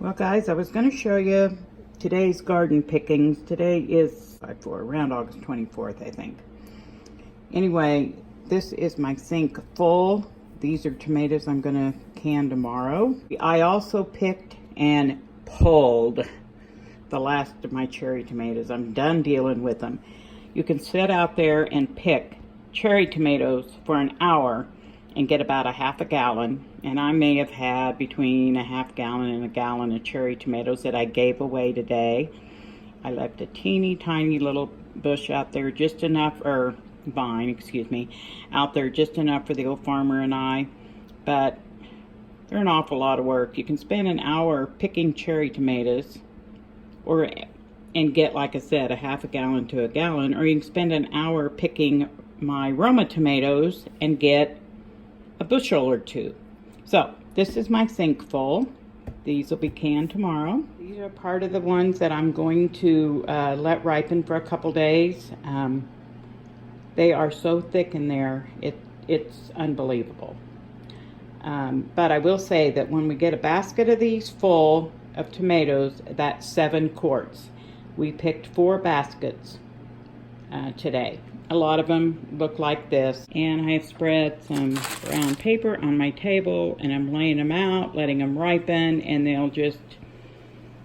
Well guys, I was going to show you today's garden pickings. Today is around August 24th, I think. Anyway, this is my sink full. These are tomatoes I'm going to can tomorrow. I also picked and pulled the last of my cherry tomatoes. I'm done dealing with them. You can sit out there and pick cherry tomatoes for an hour and get about a half a gallon, and I may have had between a half gallon and a gallon of cherry tomatoes that I gave away today. I left a teeny tiny little bush out there, just enough, or vine, excuse me, out there just enough for the old farmer and I, but they're an awful lot of work. You can spend an hour picking cherry tomatoes and get, like I said, a half a gallon to a gallon, or you can spend an hour picking my Roma tomatoes and get a bushel or two. So this is my sink full. These will be canned tomorrow. These are part of the ones that I'm going to let ripen for a couple days. They are so thick in there, it's unbelievable. But I will say that when we get a basket of these full of tomatoes, that's 7 quarts. We picked 4 baskets today. A lot of them look like this, and I have spread some brown paper on my table, and I'm laying them out, letting them ripen, and they'll just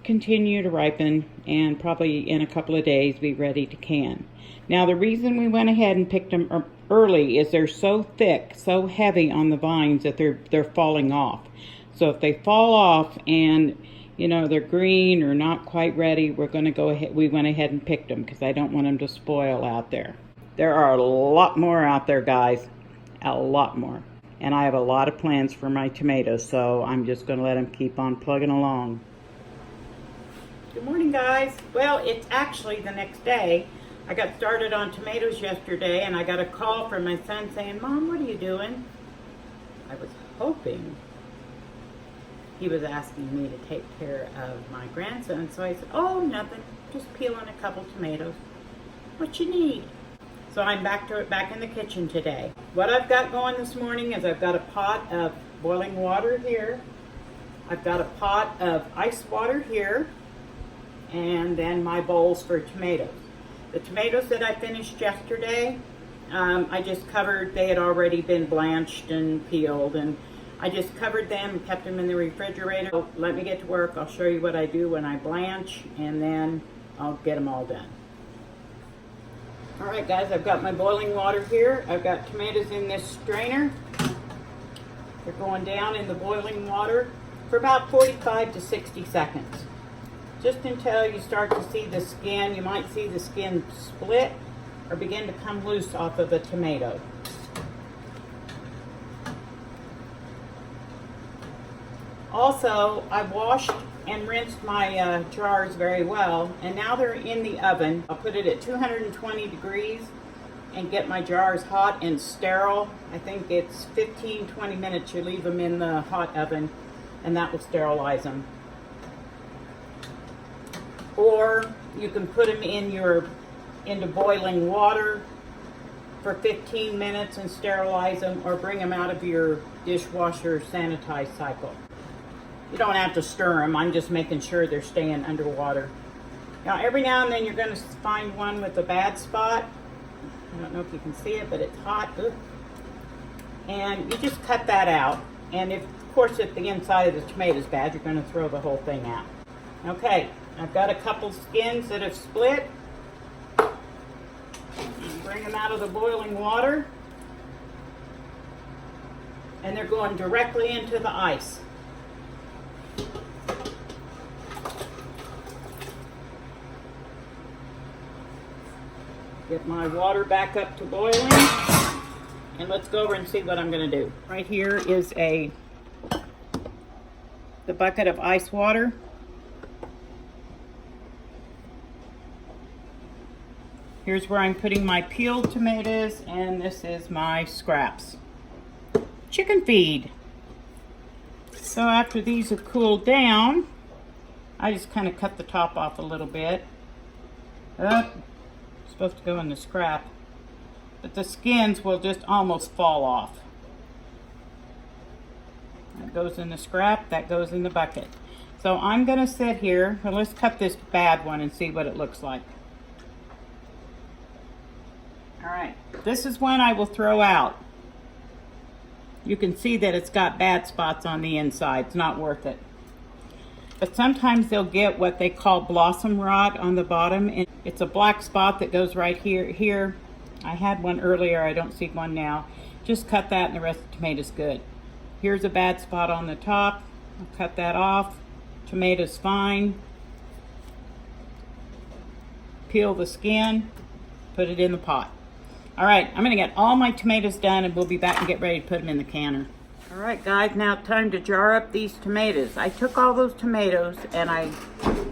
continue to ripen and probably in a couple of days be ready to can. Now the reason we went ahead and picked them early is they're so thick, so heavy on the vines that they're falling off. So if they fall off and they're green or not quite ready, we went ahead and picked them because I don't want them to spoil out there. There are a lot more out there, guys, a lot more. And I have a lot of plans for my tomatoes, so I'm just going to let them keep on plugging along. Good morning, guys. Well, it's actually the next day. I got started on tomatoes yesterday, and I got a call from my son saying, "Mom, what are you doing?" I was hoping he was asking me to take care of my grandson, so I said, "Oh, nothing, just peeling a couple tomatoes. What you need?" So I'm back in the kitchen today. What I've got going this morning is I've got a pot of boiling water here. I've got a pot of ice water here, and then my bowls for tomatoes. The tomatoes that I finished yesterday, I just covered. They had already been blanched and peeled, and I just covered them and kept them in the refrigerator. So let me get to work. I'll show you what I do when I blanch, and then I'll get them all done. All right, guys, I've got my boiling water here. I've got tomatoes in this strainer. They're going down in the boiling water for about 45 to 60 seconds. Just until you start to see the skin. You might see the skin split or begin to come loose off of the tomato. Also, I washed and rinsed my jars very well, and now they're in the oven. I'll put it at 220 degrees and get my jars hot and sterile. I think it's 15-20 minutes you leave them in the hot oven, and that will sterilize them. Or you can put them into boiling water for 15 minutes and sterilize them, or bring them out of your dishwasher sanitize cycle. You don't have to stir them. I'm just making sure they're staying underwater. Now, every now and then you're going to find one with a bad spot. I don't know if you can see it, but it's hot. Ugh. And you just cut that out. And of course, if the inside of the tomato is bad, you're going to throw the whole thing out. Okay, I've got a couple skins that have split. Bring them out of the boiling water. And they're going directly into the ice. Get my water back up to boiling, and let's go over and see what I'm going to do. Right here is the bucket of ice water. Here's where I'm putting my peeled tomatoes, and this is my scraps. Chicken feed. So after these have cooled down, I just kind of cut the top off a little bit. Supposed to go in the scrap, but the skins will just almost fall off. That goes in the scrap, that goes in the bucket. So I'm gonna sit here, well, let's cut this bad one and see what it looks like. All right, this is one I will throw out. You can see that it's got bad spots on the inside. It's not worth it. But sometimes they'll get what they call blossom rot on the bottom, and it's a black spot that goes right here. I had one earlier, I don't see one now. Just cut that and the rest of the tomato's good. Here's a bad spot on the top. I'll cut that off. Tomato's fine. Peel the skin, put it in the pot. All right, I'm gonna get all my tomatoes done and we'll be back and get ready to put them in the canner. All right, guys, now time to jar up these tomatoes. I took all those tomatoes and I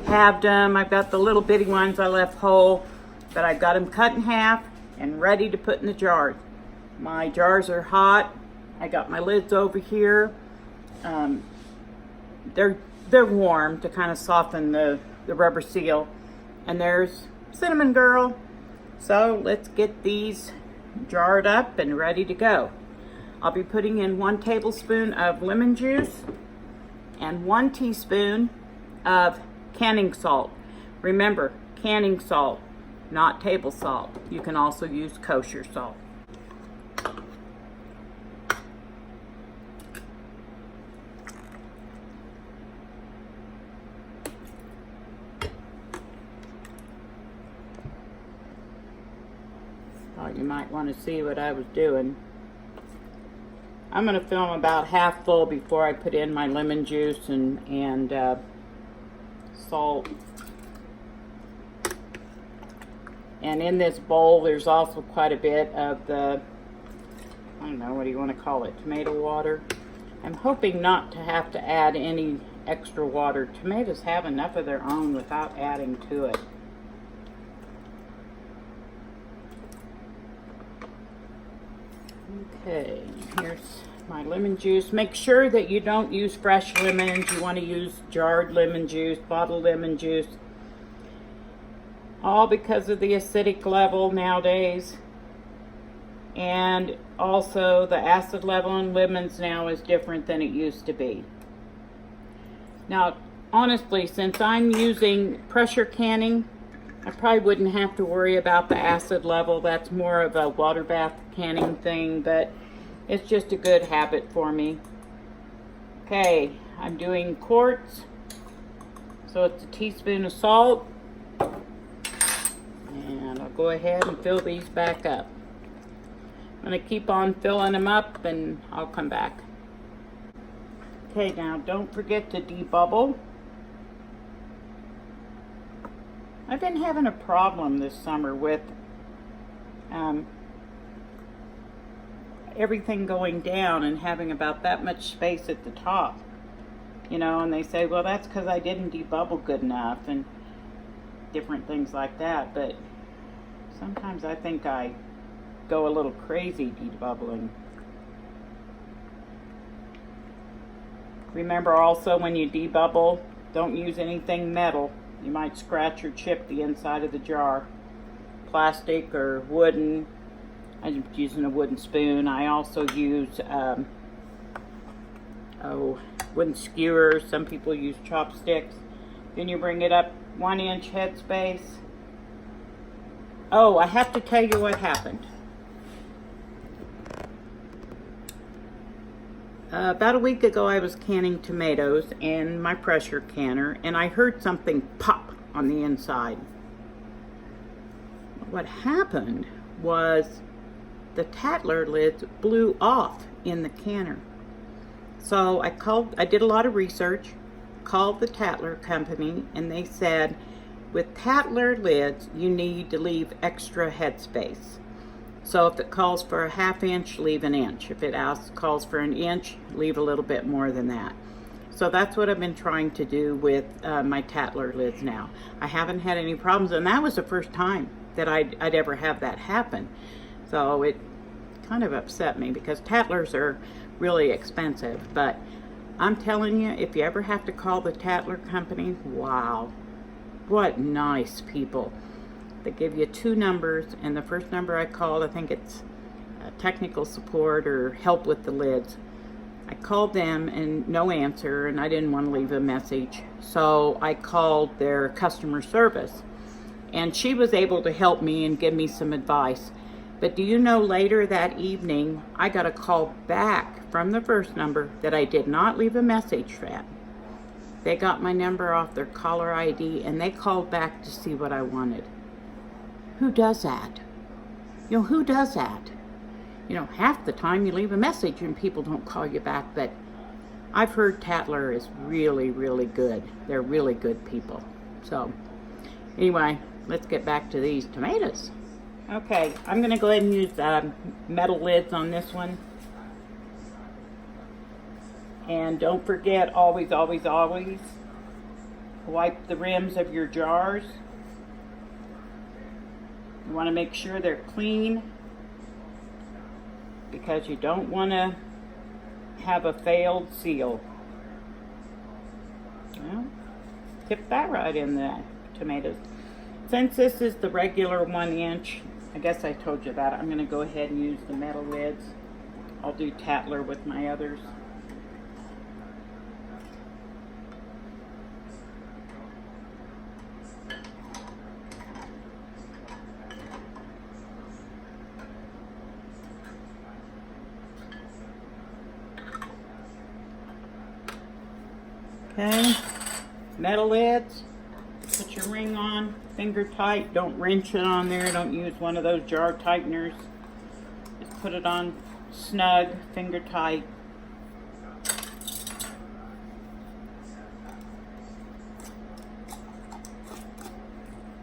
halved them. I've got the little bitty ones I left whole, but I've got them cut in half and ready to put in the jars. My jars are hot. I got my lids over here. They're warm to kind of soften the rubber seal. And there's Cinnamon Girl. So let's get these jarred up and ready to go. I'll be putting in 1 tablespoon of lemon juice and 1 teaspoon of canning salt. Remember, canning salt, not table salt. You can also use kosher salt. Thought you might want to see what I was doing. I'm going to fill them about half full before I put in my lemon juice and salt. And in this bowl, there's also quite a bit of the, I don't know, what do you want to call it, tomato water. I'm hoping not to have to add any extra water. Tomatoes have enough of their own without adding to it. Okay, here's my lemon juice. Make sure that you don't use fresh lemons. You want to use jarred lemon juice, bottled lemon juice. All because of the acidic level nowadays. And also the acid level in lemons now is different than it used to be. Now, honestly, since I'm using pressure canning, I probably wouldn't have to worry about the acid level. That's more of a water bath canning thing, but it's just a good habit for me. Okay, I'm doing quarts. So it's a teaspoon of salt. And I'll go ahead and fill these back up. I'm going to keep on filling them up and I'll come back. Okay, now don't forget to debubble. I've been having a problem this summer with everything going down and having about that much space at the top. You know, and they say, well, that's because I didn't debubble good enough and different things like that. But sometimes I think I go a little crazy debubbling. Remember also, when you debubble, don't use anything metal. You might scratch or chip the inside of the jar. Plastic or wooden. I'm using a wooden spoon. I also use wooden skewers. Some people use chopsticks. Then you bring it up 1 inch headspace. Oh, I have to tell you what happened. About a week ago, I was canning tomatoes in my pressure canner, and I heard something pop on the inside. What happened was the Tattler lids blew off in the canner. So I did a lot of research, called the Tattler company, and they said, with Tattler lids, you need to leave extra headspace. So if it calls for a 1/2 inch, leave 1 inch. If it calls for 1 inch, leave a little bit more than that. So that's what I've been trying to do with my Tattler lids now. I haven't had any problems, and that was the first time that I'd ever have that happen. So it kind of upset me because Tattlers are really expensive. But I'm telling you, if you ever have to call the Tattler company, wow, what nice people. They give you 2 numbers, and the first number I called, I think it's technical support or help with the lids. I called them and no answer, and I didn't want to leave a message. So I called their customer service, and she was able to help me and give me some advice. But do you know, later that evening, I got a call back from the first number that I did not leave a message at. They got my number off their caller ID, and they called back to see what I wanted. Who does that? You know, who does that? You know, half the time you leave a message and people don't call you back, but I've heard Tatler is really, really good. They're really good people. So, anyway, let's get back to these tomatoes. Okay, I'm going to go ahead and use metal lids on this one. And don't forget, always, always, always, wipe the rims of your jars. You want to make sure they're clean, because you don't want to have a failed seal. Well, tip that right in the tomatoes. Since this is the regular 1 inch, I guess I told you that, I'm going to go ahead and use the metal lids. I'll do Tatler with my others. Okay, metal lids, put your ring on, finger tight, don't wrench it on there, don't use one of those jar tighteners. Just put it on snug, finger tight.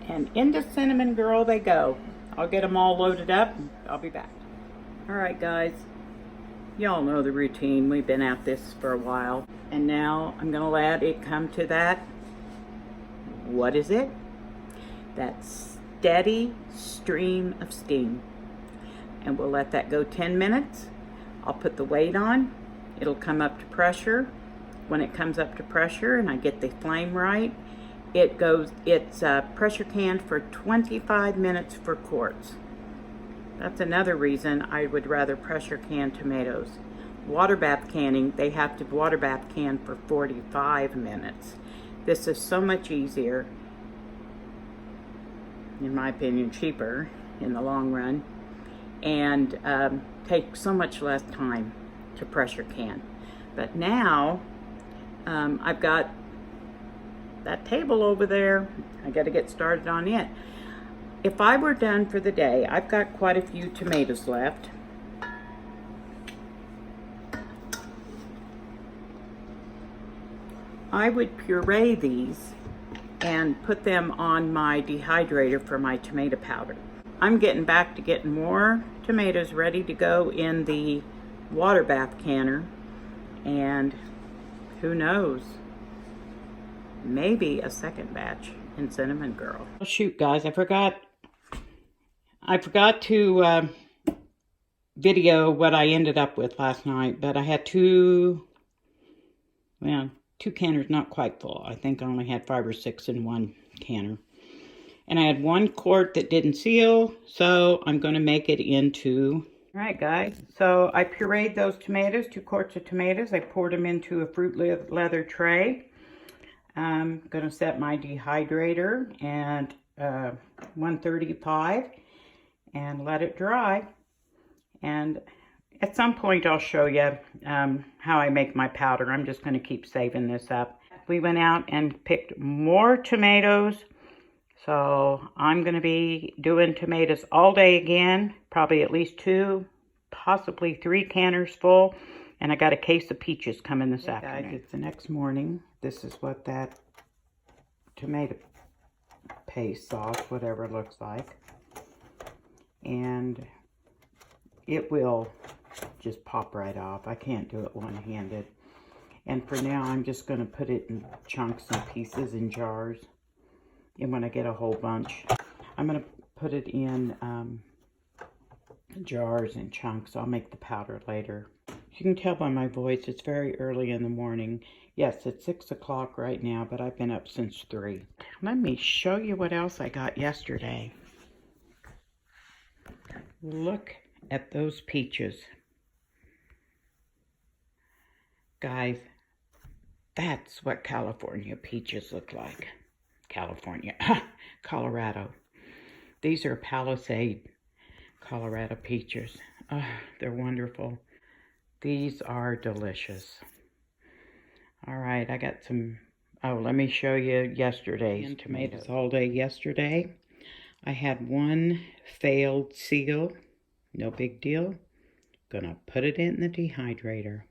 And into Cinnamon Girl they go. I'll get them all loaded up, I'll be back. Alright guys, y'all know the routine, we've been at this for a while. And now I'm going to let it come to that, what is it? That steady stream of steam. And we'll let that go 10 minutes. I'll put the weight on. It'll come up to pressure. When it comes up to pressure and I get the flame right, it's pressure canned for 25 minutes for quarts. That's another reason I would rather pressure can tomatoes. Water bath canning, they have to water bath can for 45 minutes. This is so much easier, in my opinion, cheaper in the long run, and takes so much less time to pressure can. But now I've got that table over there. I got to get started on it. If I were done for the day, I've got quite a few tomatoes left. I would puree these and put them on my dehydrator for my tomato powder. I'm getting back to getting more tomatoes ready to go in the water bath canner, and who knows, maybe a second batch in Cinnamon Girl. Oh shoot guys, I forgot to video what I ended up with last night, but I had two canners, not quite full. I think I only had 5 or 6 in one canner. And I had 1 quart that didn't seal, so I'm going to make it into... Alright guys, so I pureed those tomatoes, 2 quarts of tomatoes. I poured them into a fruit leather tray. I'm going to set my dehydrator at 135 and let it dry. And at some point I'll show you how I make my powder. I'm just going to keep saving this up. We went out and picked more tomatoes. So I'm going to be doing tomatoes all day again. Probably at least 2, possibly 3 canners full. And I got a case of peaches coming this afternoon. Guys, it's the next morning. This is what that tomato paste sauce, whatever it looks like. And it will just pop right off. I can't do it one-handed. And for now, I'm just going to put it in chunks and pieces in jars. And when I get a whole bunch, I'm going to put it in jars and chunks. I'll make the powder later. You can tell by my voice, it's very early in the morning. Yes, it's 6 o'clock right now, but I've been up since 3. Let me show you what else I got yesterday. Look at those peaches. Guys, that's what California peaches look like. California, Colorado. These are Palisade, Colorado peaches. Oh, they're wonderful. These are delicious. All right, I got some, oh, let me show you yesterday's tomatoes. All day yesterday. I had one failed seal. No big deal. Gonna put it in the dehydrator.